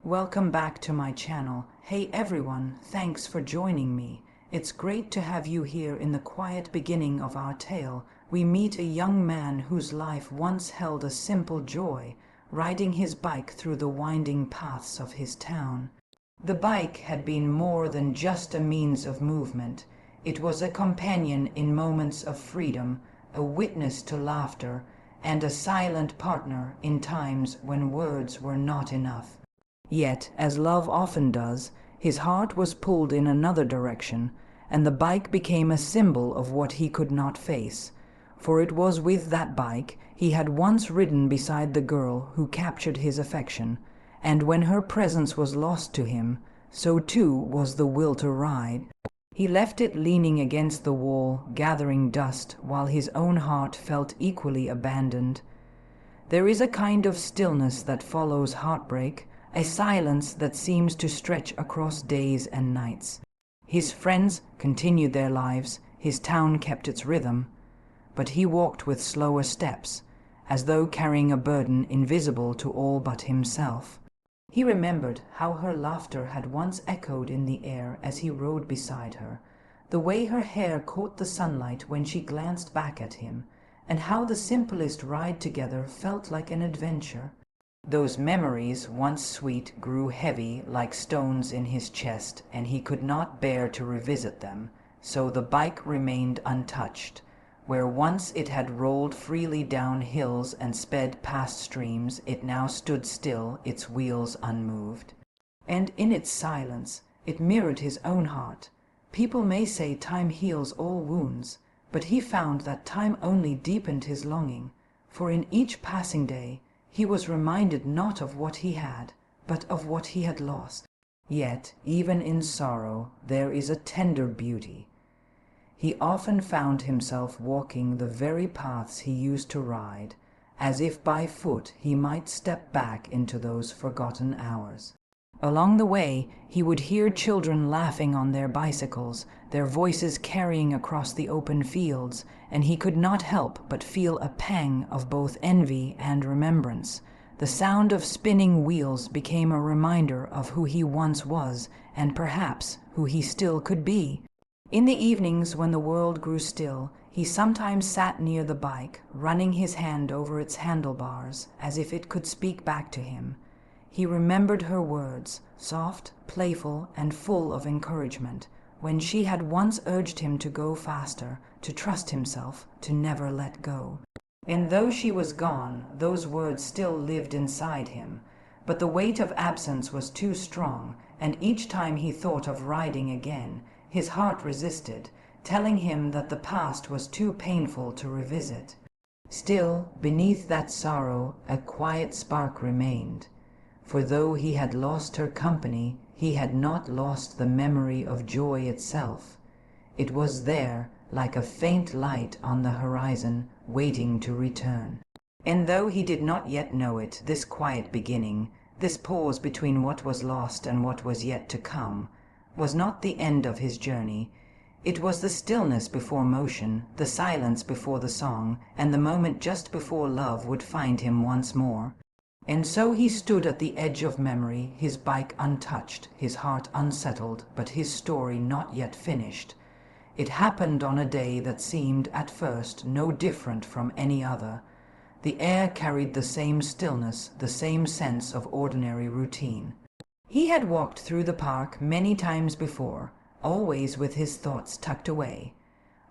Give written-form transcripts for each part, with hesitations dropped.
Welcome back to my channel. Hey everyone, thanks for joining me. It's great to have you here. In the quiet beginning of our tale, we meet a young man whose life once held a simple joy, riding his bike through the winding paths of his town. The bike had been more than just a means of movement. It was a companion in moments of freedom, a witness to laughter, and a silent partner in times when words were not enough. Yet, as love often does, his heart was pulled in another direction, and the bike became a symbol of what he could not face. For it was with that bike he had once ridden beside the girl who captured his affection, and when her presence was lost to him, so too was the will to ride. He left it leaning against the wall, gathering dust, while his own heart felt equally abandoned. There is a kind of stillness that follows heartbreak, a silence that seems to stretch across days and nights. His friends continued their lives, his town kept its rhythm, but he walked with slower steps, as though carrying a burden invisible to all but himself. He remembered how her laughter had once echoed in the air as he rode beside her, the way her hair caught the sunlight when she glanced back at him, and how the simplest ride together felt like an adventure. Those memories, once sweet, grew heavy like stones in his chest, and he could not bear to revisit them, so the bike remained untouched. Where once it had rolled freely down hills and sped past streams, it now stood still, its wheels unmoved. And in its silence, it mirrored his own heart. People may say time heals all wounds, but he found that time only deepened his longing, for in each passing day, he was reminded not of what he had, but of what he had lost. Yet, even in sorrow, there is a tender beauty. He often found himself walking the very paths he used to ride, as if by foot he might step back into those forgotten hours. Along the way, he would hear children laughing on their bicycles, their voices carrying across the open fields, and he could not help but feel a pang of both envy and remembrance. The sound of spinning wheels became a reminder of who he once was, and perhaps who he still could be. In the evenings when the world grew still, he sometimes sat near the bike, running his hand over its handlebars, as if it could speak back to him. He remembered her words, soft, playful, and full of encouragement, when she had once urged him to go faster, to trust himself, to never let go. And though she was gone, those words still lived inside him, but the weight of absence was too strong, and each time he thought of riding again, his heart resisted, telling him that the past was too painful to revisit. Still, beneath that sorrow, a quiet spark remained. For though he had lost her company, he had not lost the memory of joy itself. It was there, like a faint light on the horizon, waiting to return. And though he did not yet know it, this quiet beginning, this pause between what was lost and what was yet to come, was not the end of his journey. It was the stillness before motion, the silence before the song, and the moment just before love would find him once more. And so he stood at the edge of memory, his bike untouched, his heart unsettled, but his story not yet finished. It happened on a day that seemed, at first, no different from any other. The air carried the same stillness, the same sense of ordinary routine. He had walked through the park many times before, always with his thoughts tucked away,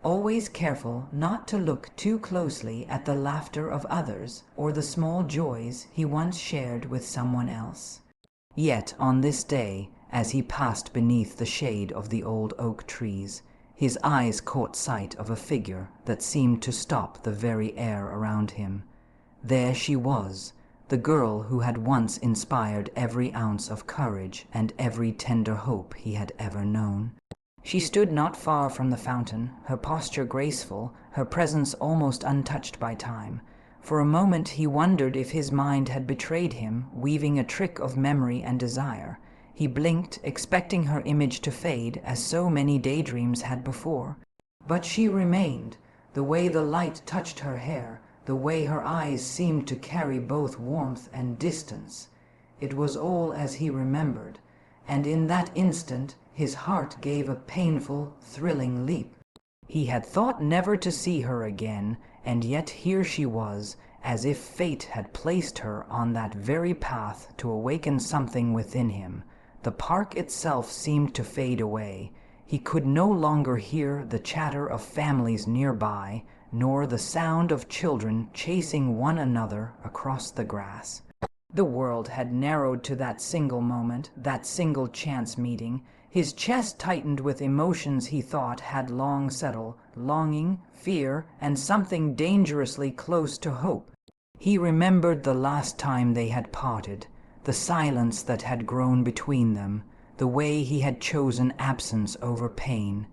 always careful not to look too closely at the laughter of others or the small joys he once shared with someone else. Yet on this day, as he passed beneath the shade of the old oak trees, his eyes caught sight of a figure that seemed to stop the very air around him. There she was, the girl who had once inspired every ounce of courage and every tender hope he had ever known. She stood not far from the fountain, her posture graceful, her presence almost untouched by time. For a moment he wondered if his mind had betrayed him, weaving a trick of memory and desire. He blinked, expecting her image to fade, as so many daydreams had before. But she remained, the way the light touched her hair, the way her eyes seemed to carry both warmth and distance. It was all as he remembered, and in that instant his heart gave a painful, thrilling leap. He had thought never to see her again, and yet here she was, as if fate had placed her on that very path to awaken something within him. The park itself seemed to fade away. He could no longer hear the chatter of families nearby, nor the sound of children chasing one another across the grass. The world had narrowed to that single moment, that single chance meeting. His chest tightened with emotions he thought had long settled, longing, fear, and something dangerously close to hope. He remembered the last time they had parted, the silence that had grown between them, the way he had chosen absence over pain.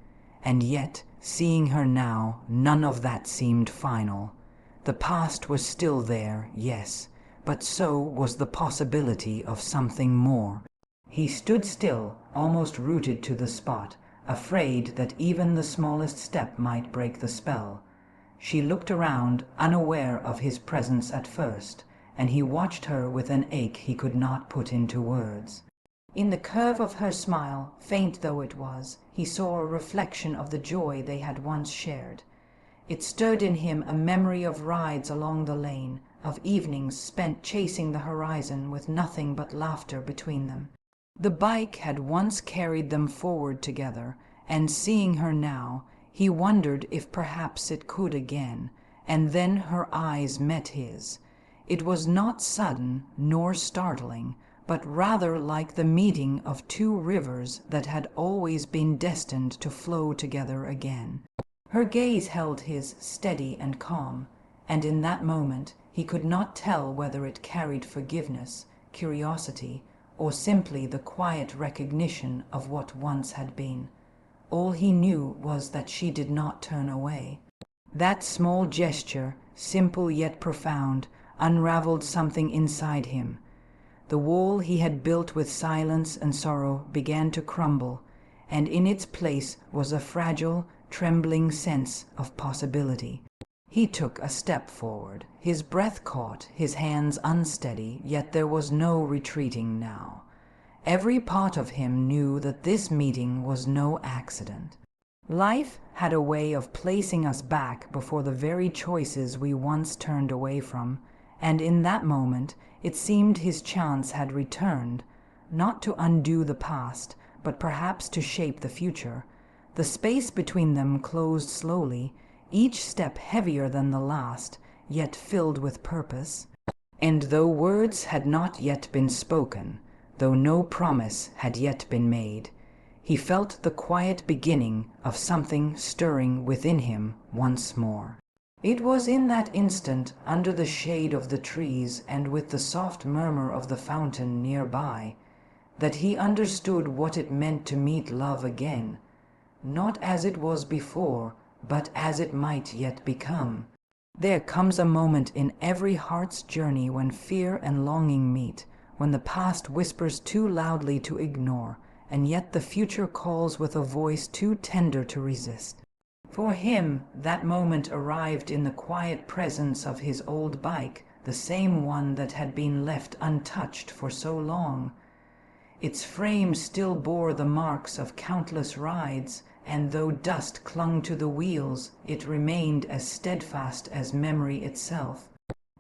And yet, seeing her now, none of that seemed final. The past was still there, yes, but so was the possibility of something more. He stood still, almost rooted to the spot, afraid that even the smallest step might break the spell. She looked around, unaware of his presence at first, and he watched her with an ache he could not put into words. In the curve of her smile, faint though it was, he saw a reflection of the joy they had once shared. It stirred in him a memory of rides along the lane, of evenings spent chasing the horizon with nothing but laughter between them. The bike had once carried them forward together, and seeing her now, he wondered if perhaps it could again, and then her eyes met his. It was not sudden nor startling, but rather like the meeting of two rivers that had always been destined to flow together again. Her gaze held his steady and calm, and in that moment he could not tell whether it carried forgiveness, curiosity, or simply the quiet recognition of what once had been. All he knew was that she did not turn away. That small gesture, simple yet profound, unraveled something inside him. The wall he had built with silence and sorrow began to crumble, and in its place was a fragile, trembling sense of possibility. He took a step forward, his breath caught, his hands unsteady, yet there was no retreating now. Every part of him knew that this meeting was no accident. Life had a way of placing us back before the very choices we once turned away from, and in that moment it seemed his chance had returned, not to undo the past, but perhaps to shape the future. The space between them closed slowly, each step heavier than the last, yet filled with purpose. And though words had not yet been spoken, though no promise had yet been made, he felt the quiet beginning of something stirring within him once more. It was in that instant, under the shade of the trees and with the soft murmur of the fountain nearby, that he understood what it meant to meet love again, not as it was before, but as it might yet become. There comes a moment in every heart's journey when fear and longing meet, when the past whispers too loudly to ignore, and yet the future calls with a voice too tender to resist. For him, that moment arrived in the quiet presence of his old bike, the same one that had been left untouched for so long. Its frame still bore the marks of countless rides, and though dust clung to the wheels, it remained as steadfast as memory itself.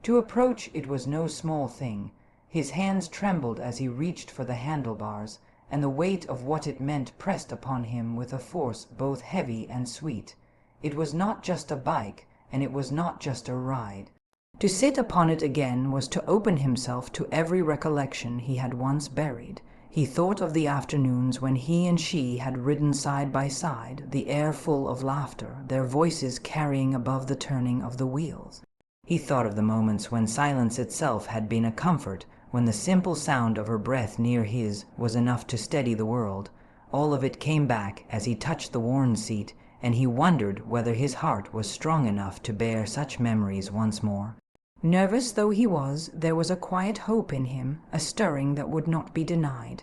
To approach it was no small thing. His hands trembled as he reached for the handlebars, and the weight of what it meant pressed upon him with a force both heavy and sweet. It was not just a bike, and it was not just a ride. To sit upon it again was to open himself to every recollection he had once buried. He thought of the afternoons when he and she had ridden side by side, the air full of laughter, their voices carrying above the turning of the wheels. He thought of the moments when silence itself had been a comfort, when the simple sound of her breath near his was enough to steady the world. All of it came back as he touched the worn seat, and he wondered whether his heart was strong enough to bear such memories once more. Nervous though he was, there was a quiet hope in him, a stirring that would not be denied.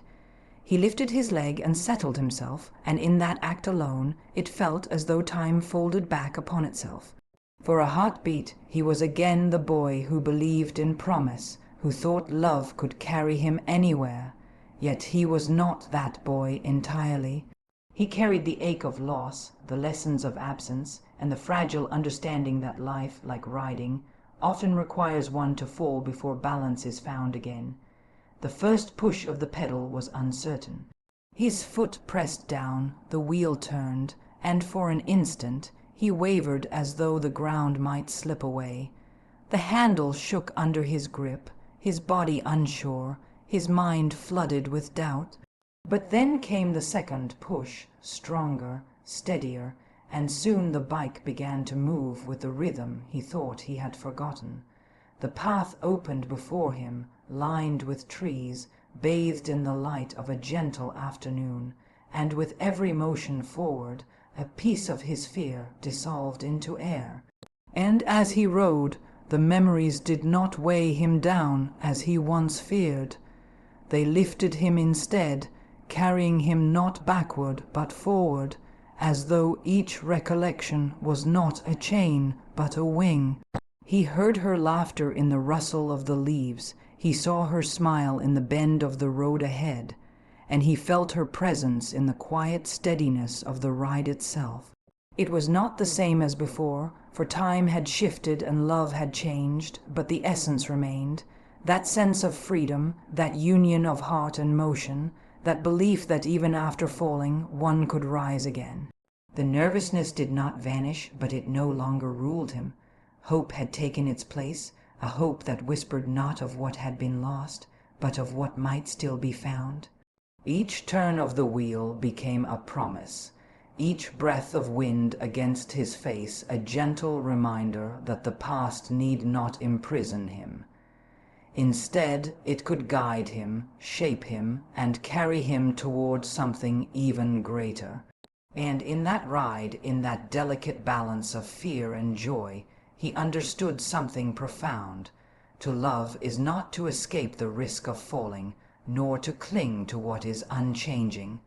He lifted his leg and settled himself, and in that act alone it felt as though time folded back upon itself. For a heartbeat he was again the boy who believed in promise, who thought love could carry him anywhere, yet he was not that boy entirely. He carried the ache of loss, the lessons of absence, and the fragile understanding that life, like riding, often requires one to fall before balance is found again. The first push of the pedal was uncertain. His foot pressed down, the wheel turned, and for an instant he wavered as though the ground might slip away. The handle shook under his grip, his body unsure, his mind flooded with doubt. But then came the second push, stronger, steadier, and soon the bike began to move with the rhythm he thought he had forgotten. The path opened before him, lined with trees, bathed in the light of a gentle afternoon, and with every motion forward, a piece of his fear dissolved into air. And as he rode, the memories did not weigh him down as he once feared. They lifted him instead, carrying him not backward but forward, as though each recollection was not a chain but a wing. He heard her laughter in the rustle of the leaves, he saw her smile in the bend of the road ahead, and he felt her presence in the quiet steadiness of the ride itself. It was not the same as before, for time had shifted and love had changed, but the essence remained, that sense of freedom, that union of heart and motion, that belief that even after falling, one could rise again. The nervousness did not vanish, but it no longer ruled him. Hope had taken its place, a hope that whispered not of what had been lost, but of what might still be found. Each turn of the wheel became a promise, each breath of wind against his face a gentle reminder that the past need not imprison him. Instead, it could guide him, shape him, and carry him toward something even greater. And in that ride, in that delicate balance of fear and joy, he understood something profound. To love is not to escape the risk of falling, nor to cling to what is unchanging.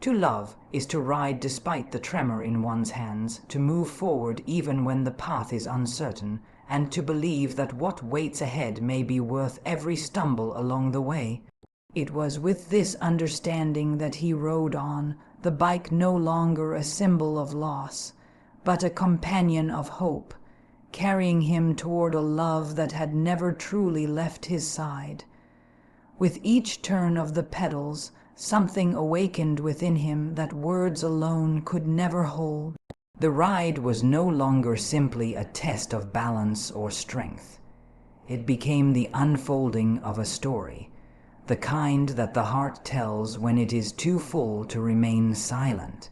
To love is to ride despite the tremor in one's hands, to move forward even when the path is uncertain, and to believe that what waits ahead may be worth every stumble along the way. It was with this understanding that he rode on, the bike no longer a symbol of loss, but a companion of hope, carrying him toward a love that had never truly left his side. With each turn of the pedals, something awakened within him that words alone could never hold. The ride was no longer simply a test of balance or strength. It became the unfolding of a story, the kind that the heart tells when it is too full to remain silent.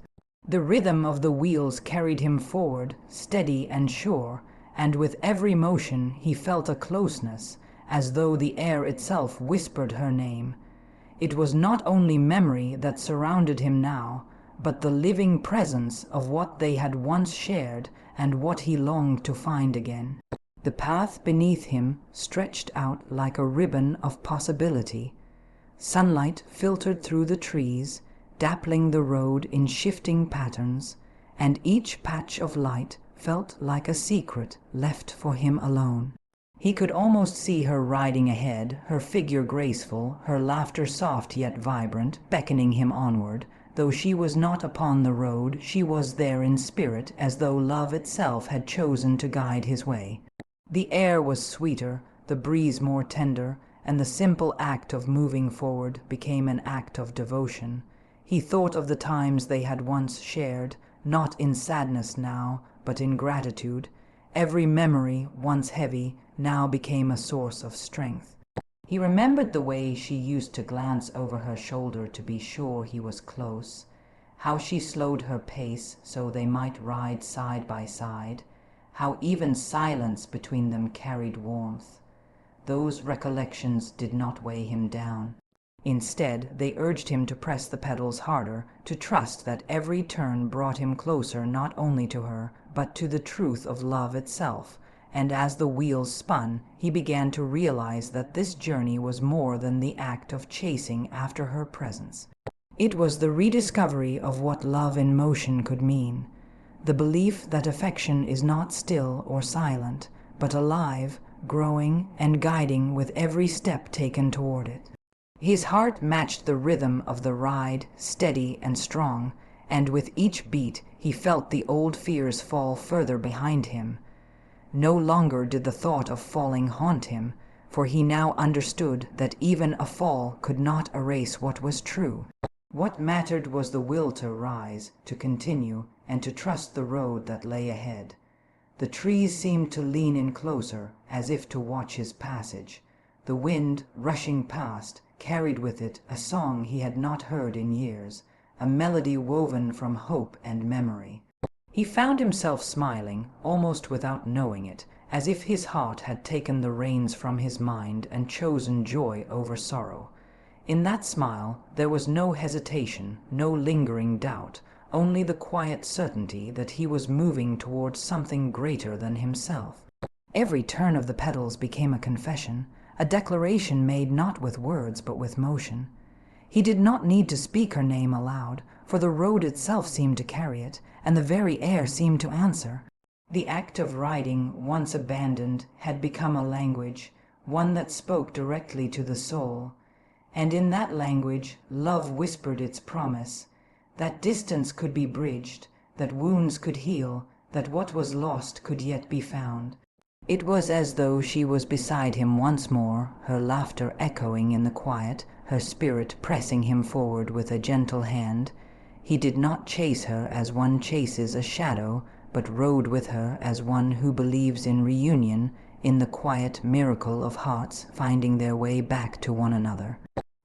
The rhythm of the wheels carried him forward, steady and sure, and with every motion he felt a closeness, as though the air itself whispered her name. It was not only memory that surrounded him now, but the living presence of what they had once shared and what he longed to find again. The path beneath him stretched out like a ribbon of possibility. Sunlight filtered through the trees, dappling the road in shifting patterns, and each patch of light felt like a secret left for him alone. He could almost see her riding ahead, her figure graceful, her laughter soft yet vibrant, beckoning him onward. Though she was not upon the road, she was there in spirit, as though love itself had chosen to guide his way. The air was sweeter, the breeze more tender, and the simple act of moving forward became an act of devotion. He thought of the times they had once shared, not in sadness now, but in gratitude. Every memory, once heavy, now became a source of strength. He remembered the way she used to glance over her shoulder to be sure he was close, how she slowed her pace so they might ride side by side, how even silence between them carried warmth. Those recollections did not weigh him down. Instead, they urged him to press the pedals harder, to trust that every turn brought him closer not only to her, but to the truth of love itself. And as the wheels spun, he began to realize that this journey was more than the act of chasing after her presence. It was the rediscovery of what love in motion could mean, the belief that affection is not still or silent, but alive, growing and guiding with every step taken toward it. His heart matched the rhythm of the ride, steady and strong, and with each beat he felt the old fears fall further behind him. No longer did the thought of falling haunt him, for he now understood that even a fall could not erase what was true. What mattered was the will to rise, to continue, and to trust the road that lay ahead. The trees seemed to lean in closer, as if to watch his passage. The wind, rushing past, carried with it a song he had not heard in years, a melody woven from hope and memory. He found himself smiling, almost without knowing it, as if his heart had taken the reins from his mind and chosen joy over sorrow. In that smile there was no hesitation, no lingering doubt, only the quiet certainty that he was moving towards something greater than himself. Every turn of the pedals became a confession, a declaration made not with words but with motion. He did not need to speak her name aloud, for the road itself seemed to carry it, and the very air seemed to answer. The act of riding, once abandoned, had become a language, one that spoke directly to the soul. And in that language, love whispered its promise, that distance could be bridged, that wounds could heal, that what was lost could yet be found. It was as though she was beside him once more, her laughter echoing in the quiet, her spirit pressing him forward with a gentle hand. He did not chase her as one chases a shadow, but rode with her as one who believes in reunion, in the quiet miracle of hearts finding their way back to one another.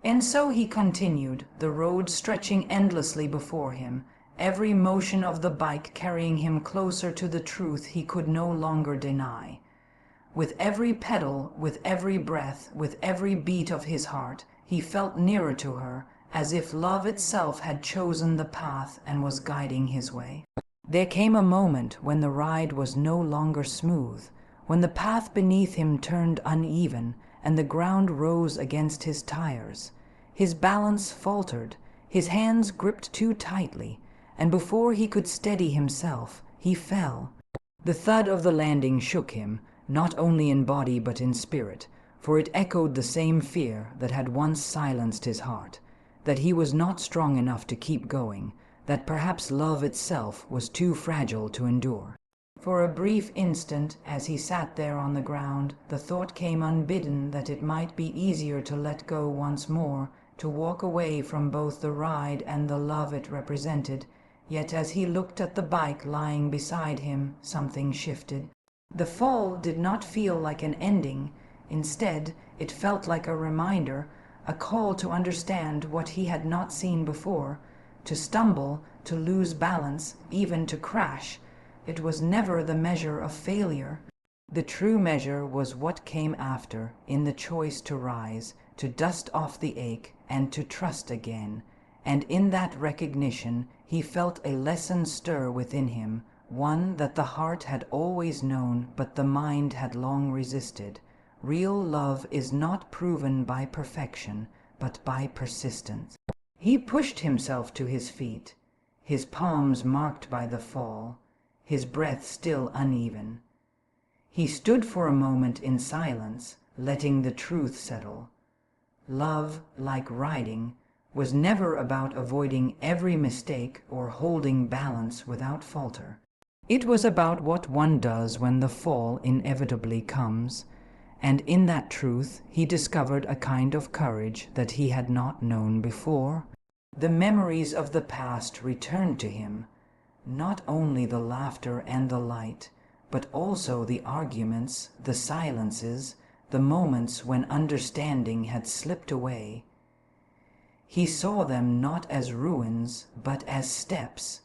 And so he continued, the road stretching endlessly before him, every motion of the bike carrying him closer to the truth he could no longer deny. With every pedal, with every breath, with every beat of his heart, he felt nearer to her, as if love itself had chosen the path and was guiding his way. There came a moment when the ride was no longer smooth, when the path beneath him turned uneven, and the ground rose against his tires. His balance faltered, his hands gripped too tightly, and before he could steady himself, he fell. The thud of the landing shook him, not only in body but in spirit, for it echoed the same fear that had once silenced his heart, that he was not strong enough to keep going, that perhaps love itself was too fragile to endure. For a brief instant, as he sat there on the ground, the thought came unbidden that it might be easier to let go once more, to walk away from both the ride and the love it represented. Yet as he looked at the bike lying beside him, something shifted. The fall did not feel like an ending. Instead, it felt like a reminder, a call to understand what he had not seen before, to stumble, to lose balance, even to crash. It was never the measure of failure. The true measure was what came after, in the choice to rise, to dust off the ache, and to trust again. And in that recognition, he felt a lesson stir within him, one that the heart had always known, but the mind had long resisted. Real love is not proven by perfection, but by persistence. He pushed himself to his feet, his palms marked by the fall, his breath still uneven. He stood for a moment in silence, letting the truth settle. Love, like riding, was never about avoiding every mistake or holding balance without falter. It was about what one does when the fall inevitably comes, and in that truth he discovered a kind of courage that he had not known before. The memories of the past returned to him, not only the laughter and the light, but also the arguments, the silences, the moments when understanding had slipped away. He saw them not as ruins, but as steps,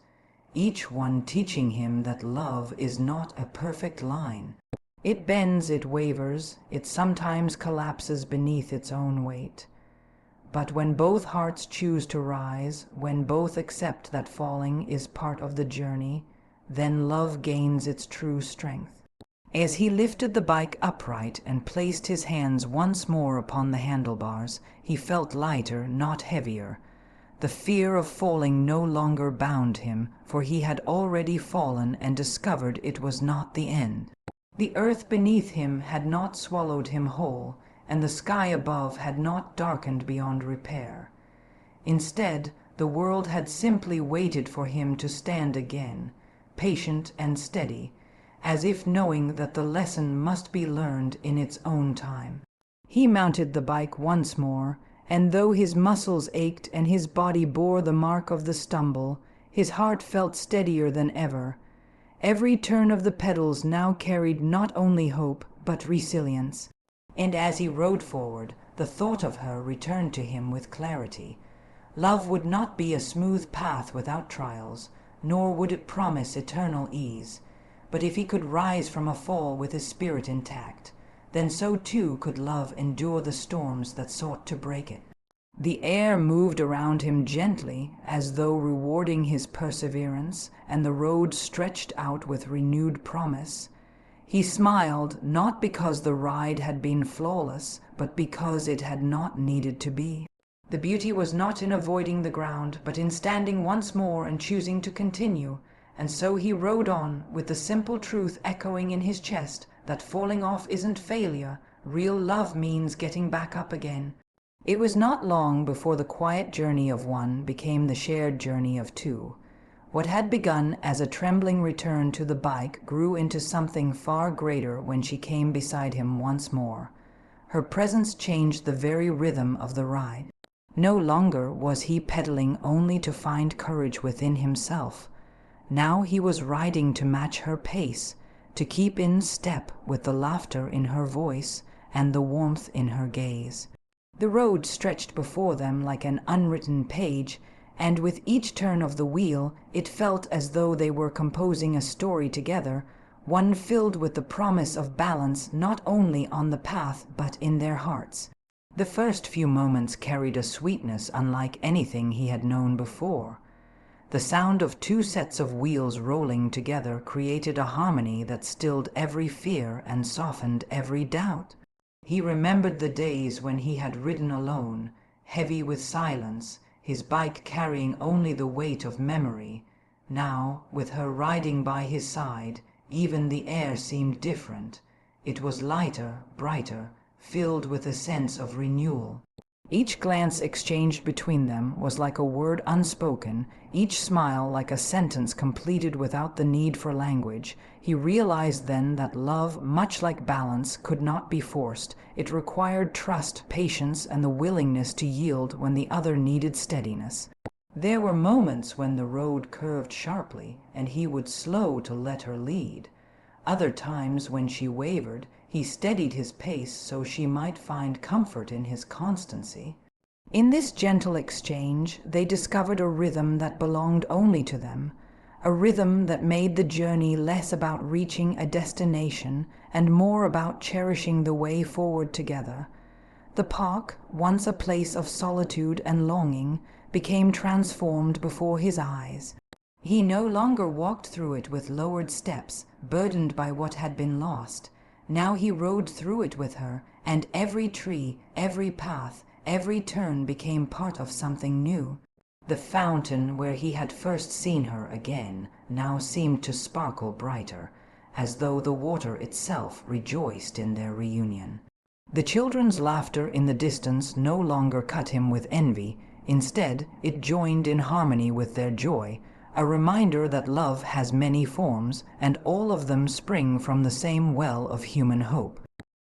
each one teaching him that love is not a perfect line. It bends, it wavers, it sometimes collapses beneath its own weight. But when both hearts choose to rise, when both accept that falling is part of the journey, then love gains its true strength. As he lifted the bike upright and placed his hands once more upon the handlebars, he felt lighter, not heavier. The fear of falling no longer bound him, for he had already fallen and discovered it was not the end. The earth beneath him had not swallowed him whole, and the sky above had not darkened beyond repair. Instead, the world had simply waited for him to stand again, patient and steady, as if knowing that the lesson must be learned in its own time. He mounted the bike once more, and though his muscles ached and his body bore the mark of the stumble, his heart felt steadier than ever. Every turn of the pedals now carried not only hope, but resilience. And as he rode forward, the thought of her returned to him with clarity. Love would not be a smooth path without trials, nor would it promise eternal ease. But if he could rise from a fall with his spirit intact, then so too could love endure the storms that sought to break it. The air moved around him gently, as though rewarding his perseverance, and the road stretched out with renewed promise. He smiled, not because the ride had been flawless, but because it had not needed to be. The beauty was not in avoiding the ground, but in standing once more and choosing to continue. And so he rode on, with the simple truth echoing in his chest that falling off isn't failure. Real love means getting back up again. It was not long before the quiet journey of one became the shared journey of two. What had begun as a trembling return to the bike grew into something far greater when she came beside him once more. Her presence changed the very rhythm of the ride. No longer was he pedaling only to find courage within himself. Now he was riding to match her pace, to keep in step with the laughter in her voice and the warmth in her gaze. The road stretched before them like an unwritten page, and with each turn of the wheel it felt as though they were composing a story together, one filled with the promise of balance not only on the path but in their hearts. The first few moments carried a sweetness unlike anything he had known before. The sound of two sets of wheels rolling together created a harmony that stilled every fear and softened every doubt. He remembered the days when he had ridden alone, heavy with silence, his bike carrying only the weight of memory. Now, with her riding by his side, even the air seemed different. It was lighter, brighter, filled with a sense of renewal. Each glance exchanged between them was like a word unspoken, each smile like a sentence completed without the need for language. He realized then that love, much like balance, could not be forced. It required trust, patience, and the willingness to yield when the other needed steadiness. There were moments when the road curved sharply, and he would slow to let her lead. Other times when she wavered, he steadied his pace so she might find comfort in his constancy. In this gentle exchange, they discovered a rhythm that belonged only to them, a rhythm that made the journey less about reaching a destination and more about cherishing the way forward together. The park, once a place of solitude and longing, became transformed before his eyes. He no longer walked through it with lowered steps, burdened by what had been lost. Now he rode through it with her, and every tree, every path, every turn became part of something new. The fountain where he had first seen her again now seemed to sparkle brighter, as though the water itself rejoiced in their reunion. The children's laughter in the distance no longer cut him with envy. Instead, it joined in harmony with their joy, a reminder that love has many forms, and all of them spring from the same well of human hope.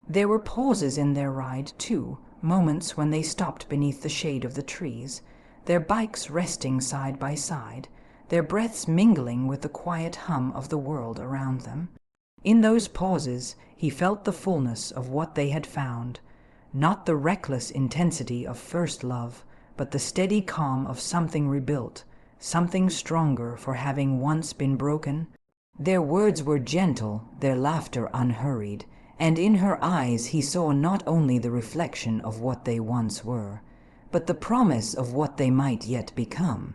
There were pauses in their ride, too, moments when they stopped beneath the shade of the trees, their bikes resting side by side, their breaths mingling with the quiet hum of the world around them. In those pauses, he felt the fullness of what they had found, not the reckless intensity of first love, but the steady calm of something rebuilt, something stronger for having once been broken. Their words were gentle, their laughter unhurried, and in her eyes he saw not only the reflection of what they once were, but the promise of what they might yet become.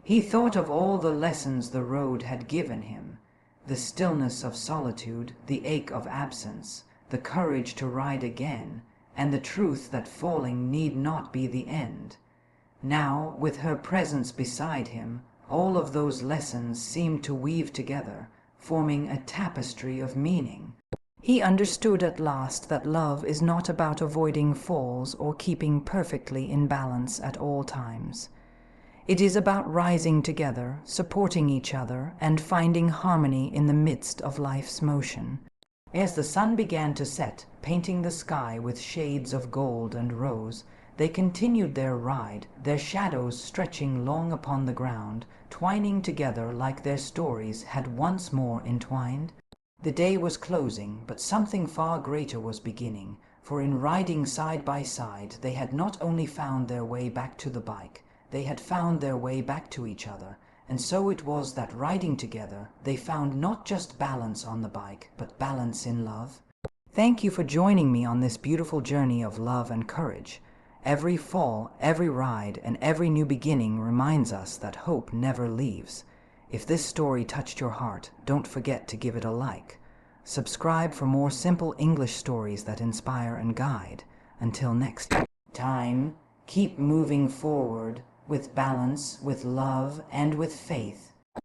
He thought of all the lessons the road had given him, the stillness of solitude, the ache of absence, the courage to ride again, and the truth that falling need not be the end. Now, with her presence beside him, all of those lessons seemed to weave together, forming a tapestry of meaning. He understood at last that love is not about avoiding falls or keeping perfectly in balance at all times. It is about rising together, supporting each other, and finding harmony in the midst of life's motion. As the sun began to set, painting the sky with shades of gold and rose, they continued their ride, their shadows stretching long upon the ground, twining together like their stories had once more entwined. The day was closing, but something far greater was beginning, for in riding side by side they had not only found their way back to the bike, they had found their way back to each other, and so it was that riding together they found not just balance on the bike, but balance in love. Thank you for joining me on this beautiful journey of love and courage. Every fall, every ride, and every new beginning reminds us that hope never leaves. If this story touched your heart, don't forget to give it a like. Subscribe for more simple English stories that inspire and guide. Until next time, keep moving forward with balance, with love, and with faith.